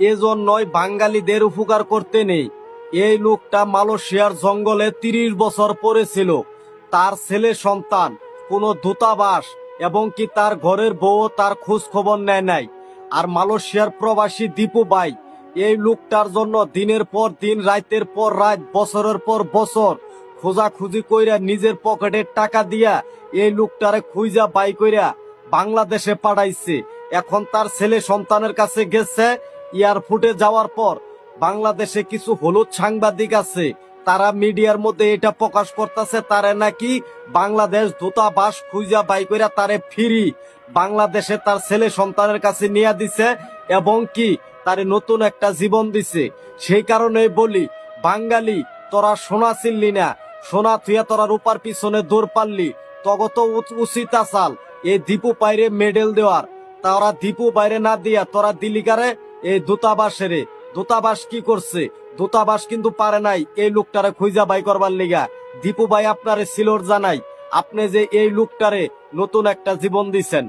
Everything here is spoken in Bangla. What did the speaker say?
এজন্যই বাঙালিদের উপকার করতে নেই। এই লোকটা মালয়েশিয়ার জঙ্গলে 30 বছর পড়েছিল। তার ছেলে সন্তান কোনো দূতাবাস এবং কি তার ঘরের বউ তার খোঁজ খবর নেয় নাই। আর মালয়েশিয়ার প্রবাসী দীপু ভাই এই লোকটার জন্য দিনের পর দিন, রাতের পর রাত, বছরের পর বছর খোঁজাখুঁজি কইরা নিজের পকেটের টাকা দিয়া এই লোকটারে খুঁজা বাই কইরা বাংলাদেশে পাঠাইছে। এখন তার ছেলে সন্তানের কাছে গেছে। এয়ারপোর্টে যাওয়ার পর বাংলাদেশে কিছু হলুদ সাংবাদিক আছে, তারা মিডিয়ার মধ্যে এটা প্রকাশ করতেছে তারে নাকি বাংলাদেশ দূতাবাস খুঁজা বাই কইরা তারে ফিরি বাংলাদেশে তার ছেলে সন্তানের কাছে নিয়ে দিছে এবং কি তারে নতুন একটা জীবন দিছে। সেই কারণে বলি, বাঙালি তোরা সোনা চিনলি না, সোনা থুয়া তোরা রূপার পিছনে দৌড় পারলি। তগত উচিত আসাল এই দীপু বাইরে মেডেল দেওয়ার। তারা দীপু বাইরে না দিয়া তোরা দিলিকারে এই দূতাবাসেরে। দূতাবাস কি করছে? দূতাবাস কিন্তু পারে নাই এই লোকটারে খুঁজা বাই করবার লিগা। দীপু ভাই আপনারে সিলোর জানাই, আপনি যে এই লোকটারে নতুন একটা জীবন দিছেন।